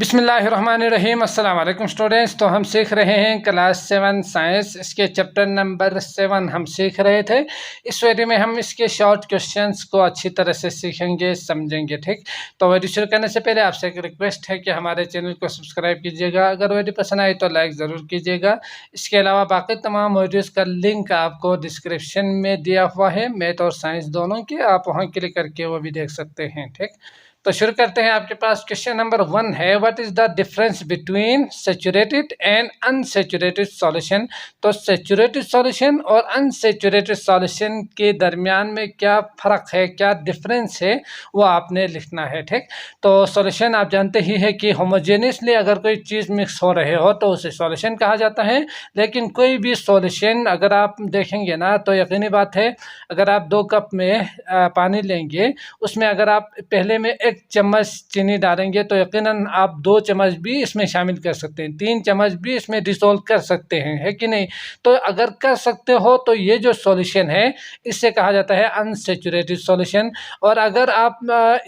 बिस्मिल्लाहिर्रहमानिर्रहीम। अस्सलाम वालेकुम स्टूडेंट्स। तो हम सीख रहे हैं क्लास 7 साइंस, इसके चैप्टर नंबर 7 हम सीख रहे थे। इस वीडियो में हम इसके शॉर्ट क्वेश्चंस को अच्छी तरह से सीखेंगे, समझेंगे। ठीक, तो वीडियो शुरू करने से पहले आपसे एक रिक्वेस्ट है कि हमारे चैनल को सब्सक्राइब कीजिएगा। अगर वीडियो पसंद आए तो लाइक ज़रूर कीजिएगा। इसके अलावा बाकी तमाम वीडियोज़ का लिंक आपको डिस्क्रिप्शन में दिया हुआ है, मैथ और साइंस दोनों के, आप वहाँ क्लिक करके वो भी देख सकते हैं। ठीक, तो शुरू करते हैं। आपके पास क्वेश्चन नंबर 1 है, what is the difference between saturated and unsaturated solution. तो सैचुरेटेड सॉल्यूशन और अनसैचुरेटेड सॉल्यूशन के दरमियान में क्या फ़र्क है, क्या डिफरेंस है, वो आपने लिखना है। ठीक, तो सॉल्यूशन आप जानते ही है कि होमोजेनियसली अगर कोई चीज़ मिक्स हो रहे हो तो उसे सॉल्यूशन कहा जाता है। लेकिन कोई भी सॉल्यूशन अगर आप देखेंगे ना, तो यकीनी बात है, अगर आप 2 कप में पानी लेंगे, उसमें अगर आप पहले में 1 चम्मच चीनी डालेंगे तो यकीनन आप 2 चम्मच भी इसमें शामिल कर सकते हैं, 3 चम्मच भी इसमें डिसॉल्व कर सकते हैं, है कि नहीं। तो अगर कर सकते हो तो ये जो सॉल्यूशन है इससे कहा जाता है अनसैचुरेटेड सॉल्यूशन। और अगर आप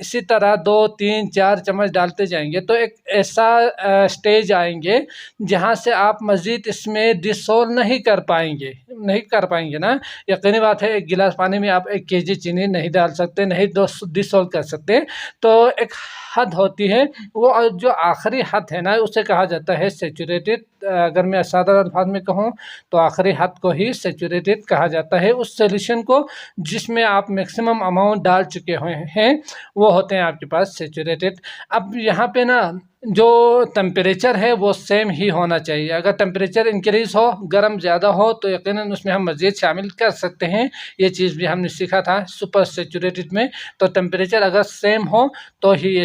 इसी तरह 2, 3, 4 चम्मच डालते जाएंगे तो एक ऐसा स्टेज आएंगे जहाँ से आप मज़ीद इसमें डिसॉल्व नहीं कर पाएंगे ना। यकीनी बात है, 1 गिलास पानी में आप 1 केजी चीनी नहीं डाल सकते, नहीं डिसॉल्व कर सकते। तो एक हद होती है, वो जो आखिरी हद है ना, उसे कहा जाता है सैचुरेटेड। अगर मैं साधारण अल्फाज में कहूँ तो आखिरी हद को ही सैचुरेटेड कहा जाता है। उस सॉल्यूशन को जिसमें आप मैक्सिमम अमाउंट डाल चुके हुए हैं वो होते हैं आपके पास सैचुरेटेड। अब यहाँ पे ना जो टेम्परेचर है वो सेम ही होना चाहिए। अगर टेम्परेचर इंक्रीज़ हो, गर्म ज़्यादा हो, तो यकीनन उसमें हम मज़ीद शामिल कर सकते हैं। ये चीज़ भी हमने सीखा था सुपर सैचुरेटेड में। तो टेम्परेचर अगर सेम हो तो ही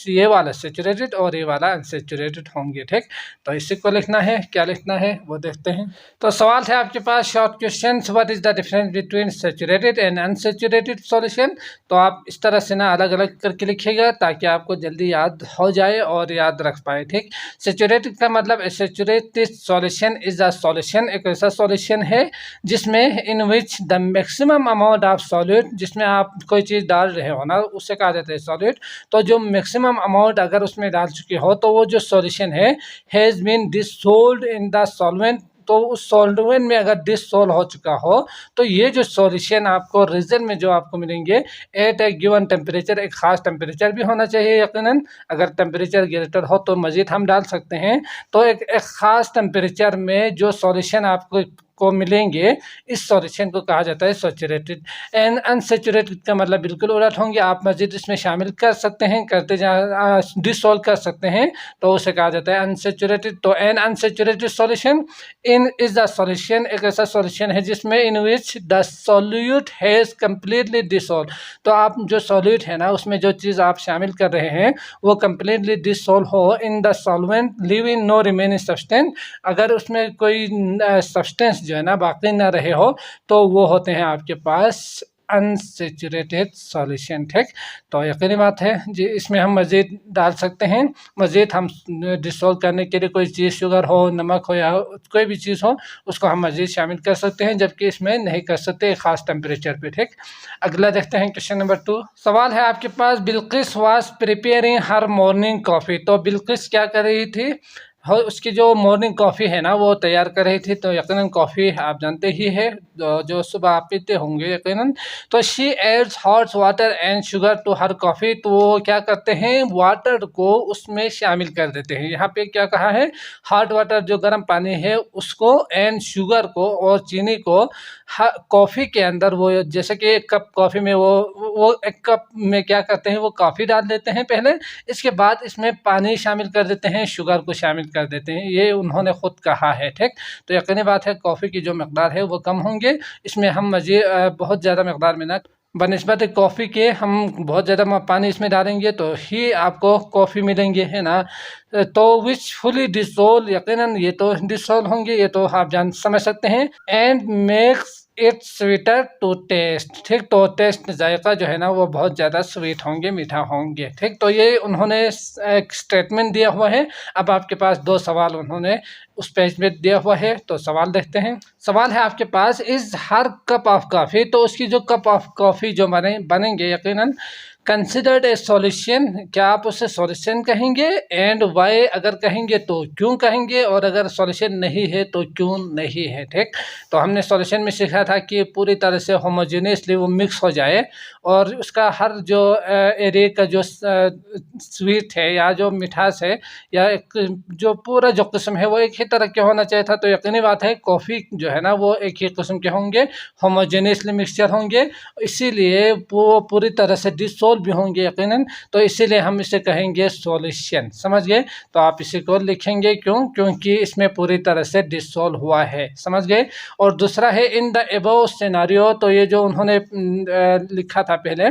ये वाला सैचुरेटेड और ये वाला अनसैचुरेटेड होंगे। ठीक, तो इसी को लिखना है। क्या लिखना है वो देखते हैं। तो सवाल है आपके पास short question, what is the difference between saturated and unsaturated solution. तो आप इस तरह से ना अलग अलग करके लिखिएगा ताकि आपको जल्दी याद हो जाए और याद रख पाए। ठीक, सैचुरेटेड का मतलब saturated solution is a solution, एक ऐसा सॉल्यूशन है जिसमें in which the maximum amount of solute, जिसमें आप कोई चीज़ डाल रहे हो ना, उससे कहा जाता है सॉल्यूट। तो जो मैक्सिमम अमाउंट अगर उसमें डाल चुके हो तो वो जो सॉल्यूशन है has been dissolved in the solvent. तो उस सॉल्वेंट में अगर डिसॉल्व हो चुका हो तो ये जो सॉल्यूशन आपको रिजल्ट में जो आपको मिलेंगे एट ए गिवन टेम्परेचर, एक ख़ास टेम्परेचर भी होना चाहिए यकीनन। अगर टेम्परेचर ग्रेटर हो तो मज़ीद हम डाल सकते हैं। तो एक ख़ास टेम्परेचर में जो सॉल्यूशन आपको मिलेंगे, इस सॉल्यूशन को कहा जाता है सैचुरेटेड। एंड अनसैचुरेटेड का मतलब बिल्कुल उलट होंगे, आप मज़ीद इसमें शामिल कर सकते हैं, करते डिसॉल्व कर सकते हैं, तो उसे कहा जाता है अनसैचुरेटेड। तो an unsaturated solution in is the solution, एक ऐसा सॉल्यूशन है जिसमें in which the solute has completely dissolve. तो आप जो सॉल्यूट है ना, उसमें जो चीज़ आप शामिल कर रहे हैं वो कम्प्लीटली डिसॉल्व हो in the solvent, leaving no remaining substance. अगर उसमें कोई सब्सटेंस जो है ना बाकी ना रहे हो तो वो होते हैं आपके पास अनसैचुरेटेड सॉल्यूशन। ठीक, तो यकीनी बात है जी, इसमें हम मज़ीद डाल सकते हैं। मज़ीद हम डिसॉल्व करने के लिए कोई चीज़, शुगर हो, नमक हो या कोई भी चीज़ हो, उसको हम मज़ीद शामिल कर सकते हैं, जबकि इसमें नहीं कर सकते एक ख़ास टेम्परेचर पे। ठीक, अगला देखते हैं क्वेश्चन नंबर 2। सवाल है आपके पास, Bilkis was preparing her morning coffee. तो बिल्किस क्या कर रही थी, उसकी जो मॉर्निंग कॉफ़ी है ना वो तैयार कर रही थी। तो यकीनन कॉफ़ी आप जानते ही है, जो सुबह आप पीते होंगे यकीनन। तो she adds hot water and sugar to her coffee. तो वो क्या करते हैं, वाटर को उसमें शामिल कर देते हैं। यहाँ पे क्या कहा है, हॉट वाटर जो गर्म पानी है उसको, एंड शुगर को और चीनी को कॉफ़ी के अंदर, वो जैसे कि 1 कप कॉफ़ी में वो 1 कप में क्या करते हैं, वो कॉफ़ी डाल देते हैं पहले, इसके बाद इसमें पानी शामिल कर देते हैं, शुगर को शामिल कर देते हैं। ये उन्होंने खुद कहा है। ठीक, तो यकीनी बात है कॉफ़ी की जो मकदार है वो कम होंगे, इसमें हम मज़ीद बहुत ज़्यादा मकदार में ना, बनिस्बत कॉफ़ी के हम बहुत ज़्यादा पानी इसमें डालेंगे तो ही आपको कॉफ़ी मिलेंगे, है ना। तो विच फुली डिसॉल्व, यकीनन ये तो डिसॉल्व होंगे, ये तो आप समझ सकते हैं। And makes its sweeter to taste. ठीक, तो टेस्ट, जायका जो है ना वो बहुत ज़्यादा स्वीट होंगे, मीठा होंगे। ठीक, तो ये उन्होंने एक स्टेटमेंट दिया हुआ है। अब आपके पास 2 सवाल उन्होंने उस पेज में दिया हुआ है, तो सवाल देखते हैं। सवाल है आपके पास, is her cup of coffee. तो उसकी जो कप ऑफ कॉफ़ी जो बनेंगे यकीनन कंसिडर्ड ए सॉल्यूशन, क्या आप उसे सॉल्यूशन कहेंगे। एंड वाई अगर कहेंगे तो क्यों कहेंगे, और अगर सॉल्यूशन नहीं है तो क्यों नहीं है। ठीक, तो हमने सॉल्यूशन में सीखा था कि पूरी तरह से होमोजेनियसली वो मिक्स हो जाए और उसका हर जो एरिया का जो स्वीट है या जो मिठास है या एक जो पूरा जो किस्म है वो एक ही तरह के होना चाहिए था। तो यकीनी बात है कॉफ़ी जो है ना वो एक ही किस्म के होंगे, होमोजेनियसली मिक्सचर होंगे, इसीलिए वो पूरी तरह से डिसोल्व भी होंगे यकीनन। तो इसीलिए हम इसे कहेंगे सॉल्यूशन। समझ गए? तो आप इसी को लिखेंगे क्यों, क्योंकि इसमें पूरी तरह से डिसोल्व हुआ है। समझ गए? और दूसरा है इन द एबव सिनेरियो, तो ये जो उन्होंने लिखा था पहले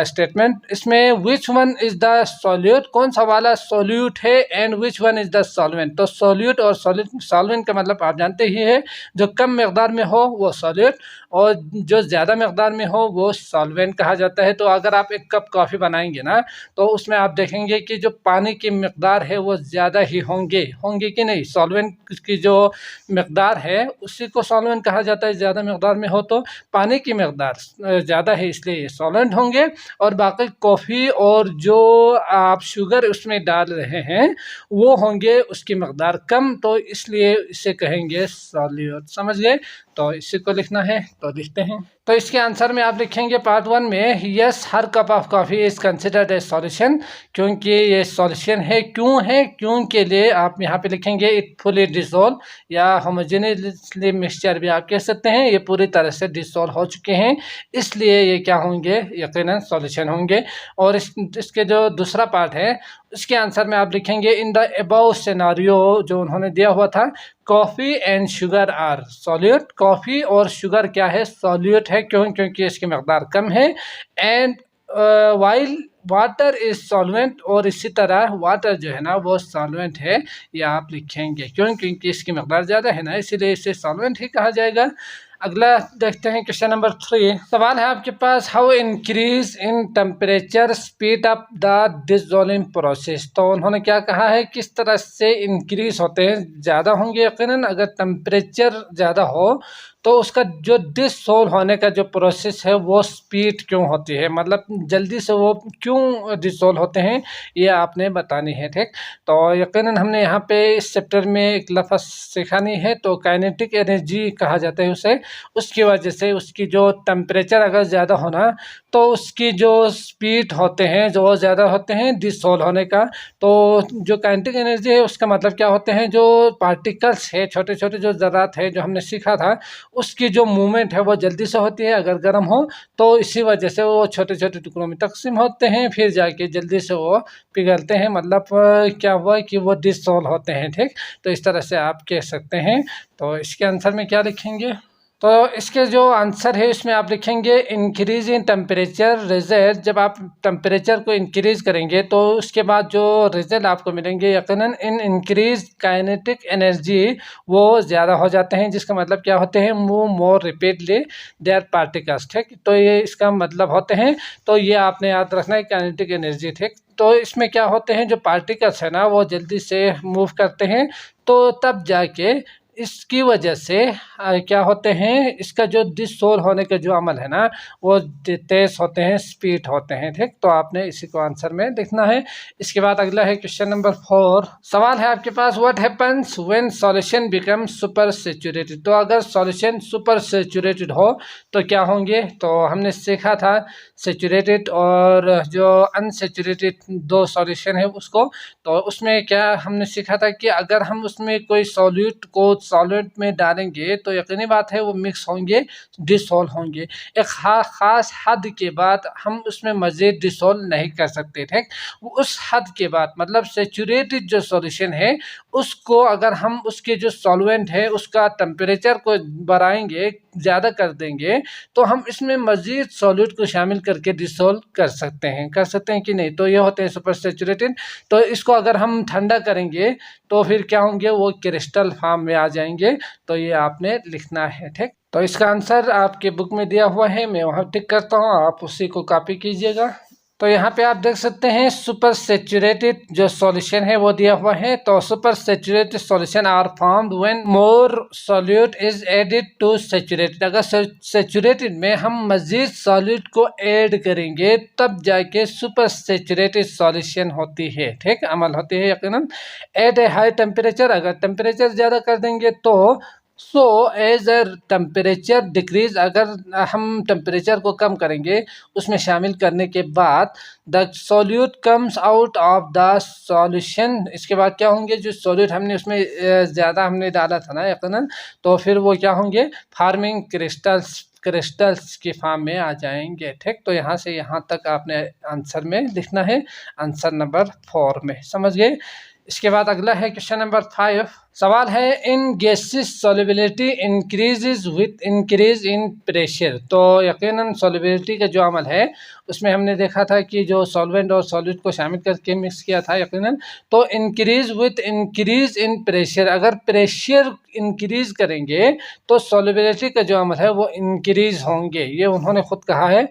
स्टेटमेंट, इसमें which one is the solute, कौन सा वाला सॉल्यूट है, and which one is the solvent. तो सॉल्यूट और सॉल्वेंट का मतलब आप जानते ही है, जो कम मकदार में हो वो सॉल्यूट और जो ज़्यादा मकदार में हो वो सॉल्वेंट कहा जाता है। तो अगर आप एक कप कॉफ़ी बनाएंगे ना तो उसमें आप देखेंगे कि जो पानी की मकदार है वो ज़्यादा ही होंगे कि नहीं। सॉल्वेंट की जो मकदार है उसी को सॉल्वेंट कहा जाता है। ज़्यादा मकदार में हो तो पानी की मकदार ज़्यादा है इसलिए सॉल्वेंट होंगे, और बाकी कॉफ़ी और जो आप शुगर उसमें डाल रहे हैं वो होंगे उसकी मकदार कम, तो इसलिए इसे कहेंगे सॉल्यूट। समझ गए? तो इसी को लिखना है तो लिखते हैं। तो इसके आंसर में आप लिखेंगे पार्ट 1 में yes her cup of coffee is considered a solution, क्योंकि ये सॉल्यूशन है। क्यों है? क्यों के लिए आप यहाँ पे लिखेंगे इट फुली डिसॉल्व, या होमोजेनियसली मिक्सचर भी आप कह सकते हैं, ये पूरी तरह से डिसॉल्व हो चुके हैं, इसलिए ये क्या होंगे, यकीनन सॉल्यूशन होंगे। और इसके जो दूसरा पार्ट है इसके आंसर में आप लिखेंगे इन द अबव सिनेरियो, जो उन्होंने दिया हुआ था, coffee and sugar are solute. Coffee और शुगर क्या है? सॉल्यूट है। क्यों? क्योंकि इसकी मकदार कम है। And while water is solvent, और इसी तरह वाटर जो है ना वो सॉल्वेंट है, ये आप लिखेंगे। क्यों? क्योंकि इसकी मकदार ज़्यादा है ना, इसीलिए इसे सॉल्वेंट ही कहा जाएगा। अगला देखते हैं क्वेश्चन नंबर 3। सवाल है आपके पास, how increase in temperature speed up the dissolving process. तो उन्होंने क्या कहा है, किस तरह से इंक्रीज होते हैं, ज़्यादा होंगे यकीनन। अगर टेम्परेचर ज़्यादा हो तो उसका जो डिसॉल्व होने का जो प्रोसेस है वो स्पीड क्यों होती है, मतलब जल्दी से वो क्यों डिसॉल्व होते हैं, ये आपने बतानी है। ठीक, तो यकीनन हमने यहाँ पे इस चैप्टर में एक लफ्ज़ सीखा नहीं है, तो काइनेटिक एनर्जी कहा जाता है उसे। उसकी वजह से उसकी जो टेम्परेचर अगर ज़्यादा होना तो उसकी जो स्पीड होते हैं जो ज़्यादा होते हैं डिसॉल्व होने का। तो जो काइनेटिक एनर्जी है उसका मतलब क्या होते हैं, जो पार्टिकल्स है, छोटे छोटे जो ज़रात है जो हमने सीखा था, उसकी जो मूवमेंट है वो जल्दी से होती है अगर गर्म हो, तो इसी वजह से वो छोटे छोटे टुकड़ों में तकसीम होते हैं, फिर जाके जल्दी से वो पिघलते हैं, मतलब क्या हुआ कि वो डिसॉल्व होते हैं। ठीक, तो इस तरह से आप कह सकते हैं। तो इसके आंसर में क्या लिखेंगे, तो इसके जो आंसर है इसमें आप लिखेंगे इंक्रीज इन टेम्परेचर रिजल्ट। जब आप टेम्परेचर को इंक्रीज करेंगे तो उसके बाद जो रिजल्ट आपको मिलेंगे यकीनन इन इंक्रीज काइनेटिक एनर्जी वो ज़्यादा हो जाते हैं, जिसका मतलब क्या होते हैं, move more repeatedly there particles. ठीक, तो ये इसका मतलब होते हैं। तो ये आपने याद रखना है काइनेटिक एनर्जी। ठीक, तो इसमें क्या होते हैं, जो पार्टिकल्स है ना वो जल्दी से मूव करते हैं, तो तब जाके इसकी वजह से क्या होते हैं, इसका जो डिसॉल्व होने का जो अमल है ना वो तेज होते हैं, स्पीड होते हैं। ठीक, तो आपने इसी को आंसर में लिखना है। इसके बाद अगला है क्वेश्चन नंबर 4। सवाल है आपके पास, what happens when solution become super saturated. तो अगर सॉल्यूशन सुपर सैचुरेटेड हो तो क्या होंगे। तो हमने सीखा था सैचुरेटेड और जो अनसैचुरेटेड दो सॉल्यूशन है उसको। तो उसमें क्या हमने सीखा था कि अगर हम उसमें कोई सॉल्यूट को सॉल्वेंट में डालेंगे तो यकीनी बात है वो मिक्स होंगे, डिसॉल्व होंगे। एक ख़ास हद के बाद हम उसमें मज़ीद डिसॉल्व नहीं कर सकते। ठीक, उस हद के बाद मतलब सैचुरेटेड जो सॉल्यूशन है उसको अगर हम उसके जो सॉल्वेंट है उसका टेम्परेचर को बढ़ाएंगे, ज़्यादा कर देंगे, तो हम इसमें मज़ीद सॉल्यूट को शामिल करके डिसॉल्व कर सकते हैं कि नहीं। तो ये होते हैं सुपर सैचुरेटेड। तो इसको अगर हम ठंडा करेंगे तो फिर क्या होंगे, वो क्रिस्टल फॉर्म में आ जाएंगे। तो ये आपने लिखना है। ठीक, तो इसका आंसर आपके बुक में दिया हुआ है, मैं वहाँ टिक करता हूँ, आप उसी को कॉपी कीजिएगा। तो यहाँ पे आप देख सकते हैं सुपर सेचुरेटेड जो सॉल्यूशन है वो दिया हुआ है। तो super saturated solution are formed when more solute is added to saturated. अगर सेचुरेटेड में हम मजीद सॉल्यूट को ऐड करेंगे तब जाके सुपर सेचुरेटेड सॉल्यूशन होती है, ठीक, अमल होती है यकीनन। एट ए हाई टेम्परेचर, अगर टेम्परेचर ज़्यादा कर देंगे तो so as a temperature decrease, अगर हम टेम्परेचर को कम करेंगे उसमें शामिल करने के बाद the solute comes out of the solution. इसके बाद क्या होंगे, जो सॉल्यूट हमने उसमें ज़्यादा हमने डाला था ना यकीनन, तो फिर वो क्या होंगे, फार्मिंग क्रिस्टल्स की फॉर्म में आ जाएंगे, ठीक। तो यहाँ से यहाँ तक आपने आंसर में लिखना है, आंसर नंबर 4 में, समझ गए। इसके बाद अगला है क्वेश्चन नंबर 5। सवाल है in gases solubility increases with increase in pressure. तो यकीनन सॉल्युबिलिटी का जो अमल है उसमें हमने देखा था कि जो सॉल्वेंट और सॉलिड को शामिल करके मिक्स किया था यकीनन, तो increase with increase in pressure, अगर प्रेशर इंक्रीज करेंगे तो सॉल्युबिलिटी का जो अमल है वो इंक्रीज होंगे, ये उन्होंने खुद कहा है।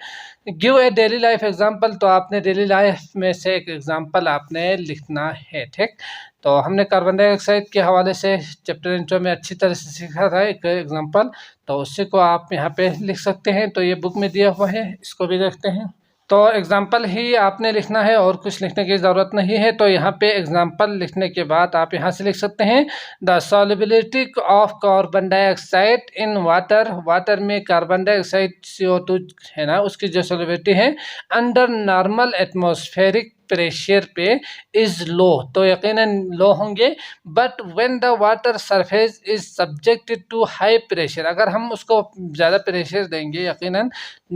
Give a daily life example, तो आपने डेली लाइफ में से एक एग्जाम्पल आपने लिखना है, ठीक। तो हमने कार्बन डाइऑक्साइड के हवाले से चैप्टर इंट्रो में अच्छी तरह से सीखा था एक एग्जाम्पल, तो उसी को आप यहाँ पे लिख सकते हैं। तो ये बुक में दिया हुआ है, इसको भी देखते हैं। तो एग्जाम्पल ही आपने लिखना है और कुछ लिखने की ज़रूरत नहीं है। तो यहाँ पे एग्जाम्पल लिखने के बाद आप यहाँ से लिख सकते हैं the solubility of carbon dioxide in water, water में कार्बन डाइऑक्साइड CO2 है ना, उसकी जो सॉल्युबिलिटी है अंडर नॉर्मल एटमॉस्फेरिक प्रेशर पे इज लो, तो यकीनन लो होंगे। But when the water surface is subjected to high pressure, अगर हम उसको ज़्यादा प्रेशर देंगे, यकीनन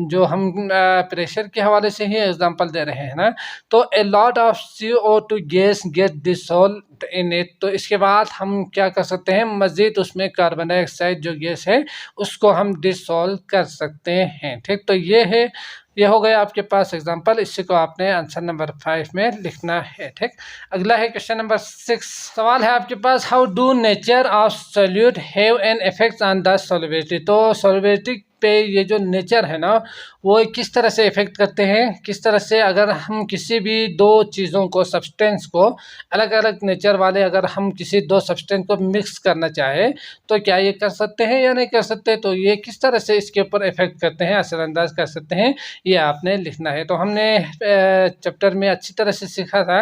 जो हम प्रेशर के हवाले से ही एग्जांपल दे रहे हैं ना, तो a lot of CO2 gas get dissolved in it, तो इसके बाद हम क्या कर सकते हैं, मज़ीद उसमें कार्बन डाइऑक्साइड जो गैस है उसको हम डिसॉल्व कर सकते हैं, ठीक। तो ये हो गया आपके पास एग्जाम्पल, इसी को आपने आंसर नंबर 5 में लिखना है, ठीक। अगला है क्वेश्चन नंबर 6। सवाल है आपके पास how do nature of solute have an effect on the solubility. तो सॉल्युबिलिटी पे ये जो नेचर है ना वो किस तरह से इफेक्ट करते हैं, किस तरह से, अगर हम किसी भी दो चीज़ों को, सब्सटेंस को, अलग अलग नेचर वाले अगर हम किसी दो सब्सटेंस को मिक्स करना चाहे तो क्या ये कर सकते हैं या नहीं कर सकते, तो ये किस तरह से इसके ऊपर इफेक्ट करते हैं, असरअंदाज कर सकते हैं, ये आपने लिखना है। तो हमने चैप्टर में अच्छी तरह से सीखा था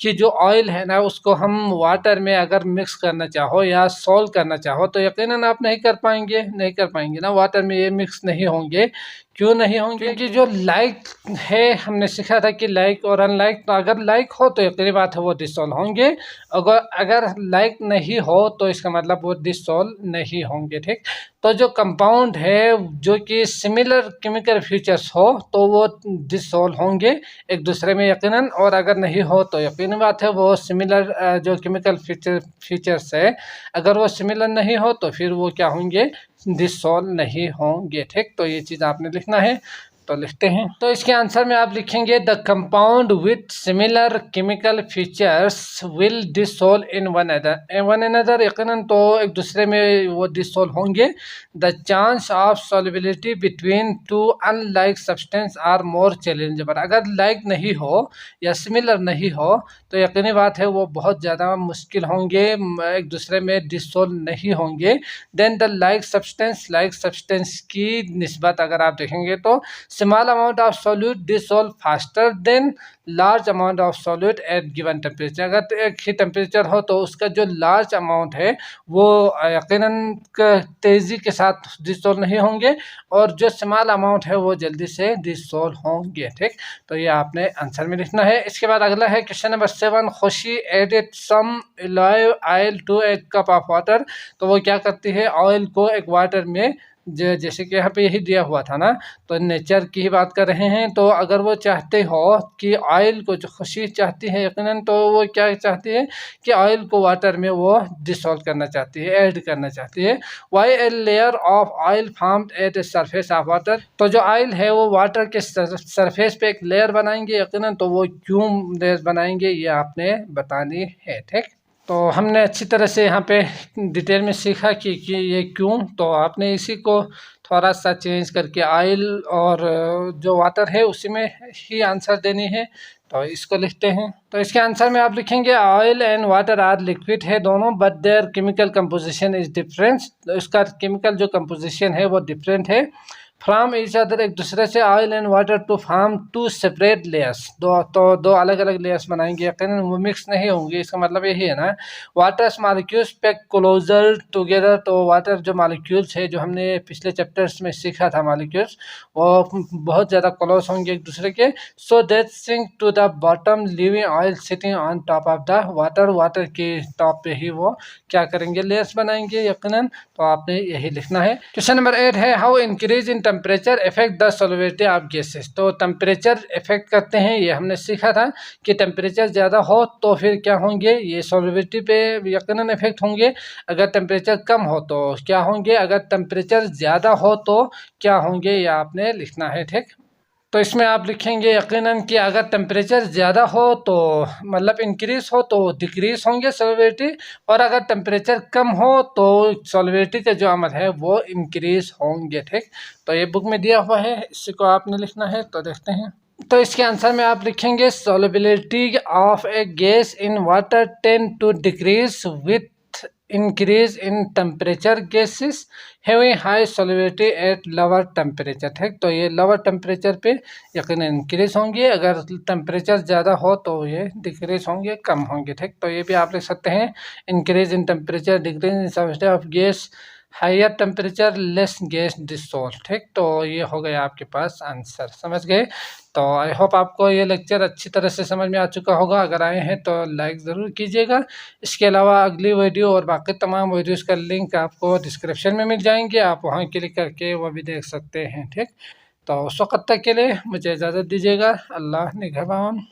कि जो ऑयल है ना उसको हम वाटर में अगर मिक्स करना चाहो या सॉल्व करना चाहो तो यकीनन आप नहीं कर पाएंगे ना, वाटर में ये मिक्स नहीं होंगे। क्यों नहीं होंगे, क्योंकि जो लाइक है हमने सीखा था कि लाइक और अनलाइक, तो अगर लाइक हो तो यकीनी बात है वो डिसॉल्व होंगे, अगर लाइक नहीं हो तो इसका मतलब वो डिसॉल्व नहीं होंगे, ठीक। तो जो कंपाउंड है जो कि सिमिलर केमिकल फीचर्स हो तो वो डिसॉल्व होंगे एक दूसरे में यकीनन, और अगर नहीं हो तो यकीनी बात है वो सिमिलर जो केमिकल फीचर्स है अगर वो सिमिलर नहीं हो तो फिर वो क्या होंगे, डिसॉल्व नहीं होंगे, ठीक। तो ये चीज़ आपने लिखना है, तो लिखते हैं। तो इसके आंसर में आप लिखेंगे the compound with similar chemical features will dissolve in one another, यकीनन तो एक दूसरे में वो डिसॉल्व होंगे। The chance of solubility between two unlike substance are more challengeable, अगर लाइक नहीं हो या सिमिलर नहीं हो तो यकीनी बात है वो बहुत ज़्यादा मुश्किल होंगे, एक दूसरे में डिसॉल्व नहीं होंगे। देन द लाइक सब्सटेंस की निस्बत अगर आप देखेंगे तो small amount of solute dissolve faster than large amount of solute at given temperature, अगर एक ही टेम्परेचर हो तो उसका जो लार्ज अमाउंट है वो यकीनन तेज़ी के साथ डिसॉल्व नहीं होंगे और जो स्मॉल अमाउंट है वो जल्दी से डिसॉल्व होंगे, ठीक। तो ये आपने आंसर में लिखना है। इसके बाद अगला है क्वेश्चन नंबर 7। खुशी added some oil to a cup of water, तो वो क्या करती है, ऑयल को एक वाटर में, जैसे कि यहाँ पे यही दिया हुआ था ना, तो नेचर की ही बात कर रहे हैं। तो अगर वो चाहते हो कि ऑयल को, जो खुशी चाहती है यकीनन, तो वो क्या चाहती है कि ऑयल को वाटर में वो डिसॉल्व करना चाहती है, ऐड करना चाहती है। Why a layer of oil formed at a surface of water, तो जो ऑयल है वो वाटर के सरफेस पे एक लेयर बनाएंगे यकीनन, तो वो क्यों लेयर बनाएंगे ये आपने बतानी है, ठीक। तो हमने अच्छी तरह से यहाँ पे डिटेल में सीखा कि ये क्यों, तो आपने इसी को थोड़ा सा चेंज करके ऑयल और जो वाटर है उसी में ही आंसर देनी है। तो इसको लिखते हैं। तो इसके आंसर में आप लिखेंगे oil and water are liquid है दोनों, but their chemical composition is different. तो इसका केमिकल जो कंपोजिशन है वो डिफरेंट है फ्रॉम ईच अदर, एक दूसरे से। Oil and water to form two separate layers, दो अलग अलग लेयर्स बनाएंगे, यकीनन वो मिक्स नहीं होंगे। इसका मतलब यही है ना। Water's molecules pack closer together, तो वाटर जो मॉलिक्यूल्स है जो हमने पिछले चैप्टर्स में सीखा था मॉलिक्यूल्स, वो बहुत ज़्यादा क्लोज होंगे एक दूसरे के। So that sink to the bottom living oil sitting on top of the water, water के टॉप पे ही वो क्या करेंगे, लेयर्स बनाएंगे यकीनन। तो आपने यही लिखना है। क्वेश्चन नंबर 8 है how increase in temperature effect the solubility of gases. तो टेम्परेचर इफेक्ट करते हैं, ये हमने सीखा था कि टेम्परेचर ज़्यादा हो तो फिर क्या होंगे, ये सॉल्युबिलिटी पे यकीनन इफेक्ट होंगे। अगर टेम्परेचर कम हो तो क्या होंगे, अगर टेम्परेचर ज़्यादा हो तो क्या होंगे, ये आपने लिखना है। ठीक, तो इसमें आप लिखेंगे यकीनन कि अगर टेम्परेचर ज़्यादा हो तो मतलब इंक्रीज हो तो डिक्रीज होंगे सॉल्युबिलिटी, और अगर टेम्परेचर कम हो तो सॉल्युबिलिटी के जो अमल है वो इंक्रीज होंगे। ठीक, तो ये बुक में दिया हुआ है, इसी को आपने लिखना है। तो देखते हैं। तो इसके आंसर में आप लिखेंगे solubility of a gas in water tend to decrease with increase in temperature, gases having high solubility at lower temperature. ठीक, तो ये लोअर टेम्परेचर पे यकीन इंक्रीज होंगे, अगर टेम्परेचर ज़्यादा हो तो ये डिक्रीज होंगे, कम होंगे। ठीक, तो ये भी आप लिख सकते हैं, increase in temperature, decrease in solubility of gas, higher temperature less gas dissolve. ठीक, तो ये हो गया आपके पास आंसर, समझ गए। तो आई होप आपको ये लेक्चर अच्छी तरह से समझ में आ चुका होगा। अगर आए हैं तो लाइक ज़रूर कीजिएगा। इसके अलावा अगली वीडियो और बाकी तमाम वीडियोस का लिंक आपको डिस्क्रिप्शन में मिल जाएंगे, आप वहां क्लिक करके वो भी देख सकते हैं। ठीक, तो उस वक्त तक के लिए मुझे इजाज़त दीजिएगा। अल्लाह निगहबान।